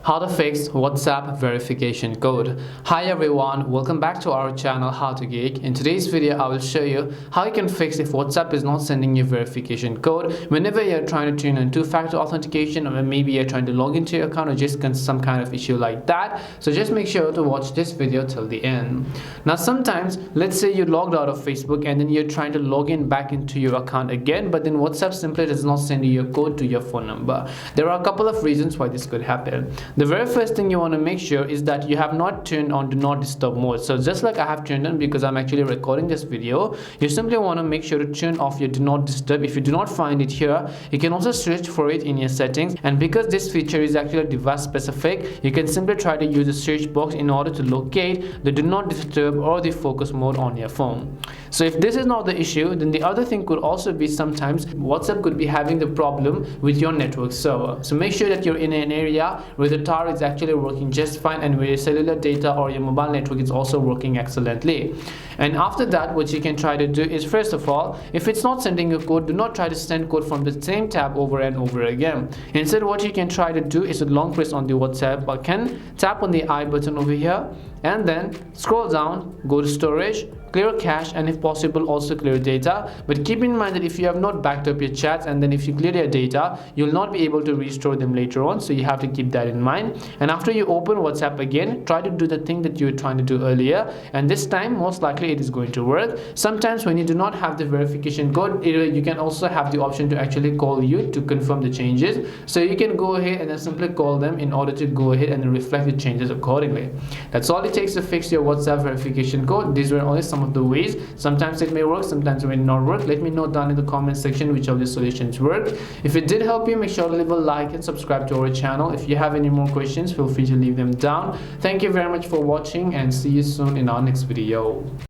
How to fix WhatsApp verification code. Hi everyone, welcome back to our channel How to Geek. In today's video I will show you how you can fix if WhatsApp is not sending you verification code whenever you're trying to turn on two-factor authentication, or maybe you're trying to log into your account, or just some kind of issue like that. So just make sure to watch this video till the end. Now sometimes, let's say you logged out of Facebook and then you're trying to log in back into your account again, but then WhatsApp simply does not send you your code to your phone number. There are a couple of reasons why this could happen. The very first thing you want to make sure is that you have not turned on do not disturb mode. So just like I have turned on, because I'm actually recording this video, you simply want to make sure to turn off your do not disturb. If you do not find it here, you can also search for it in your settings, and because this feature is actually device specific, you can simply try to use the search box in order to locate the do not disturb or the focus mode on your phone. So if this is not the issue, then the other thing could also be sometimes WhatsApp could be having the problem with your network server. So make sure that you're in an area where the tower is actually working just fine and where your cellular data or your mobile network is also working excellently. And after that, what you can try to do is, first of all, if it's not sending a code, do not try to send code from the same tab over and over again. Instead, what you can try to do is to long press on the WhatsApp button, tap on the I button over here, and then scroll down, go to storage, clear cache, and if possible also clear data. But keep in mind that if you have not backed up your chats, and then if you clear your data, you'll not be able to restore them later on, so you have to keep that in mind. And after you open WhatsApp again, try to do the thing that you were trying to do earlier, and this time most likely it is going to work. Sometimes when you do not have the verification code, you can also have the option to actually call you to confirm the changes. So you can go ahead and then simply call them in order to go ahead and reflect the changes accordingly. That's all it takes to fix your WhatsApp verification code. These were only some of the ways. Sometimes it may work, sometimes it may not work. Let me know down in the comment section which of the solutions work. If it did help you, make sure to leave a like and subscribe to our channel. If you have any more questions, feel free to leave them down. Thank you very much for watching, and see you soon in our next video.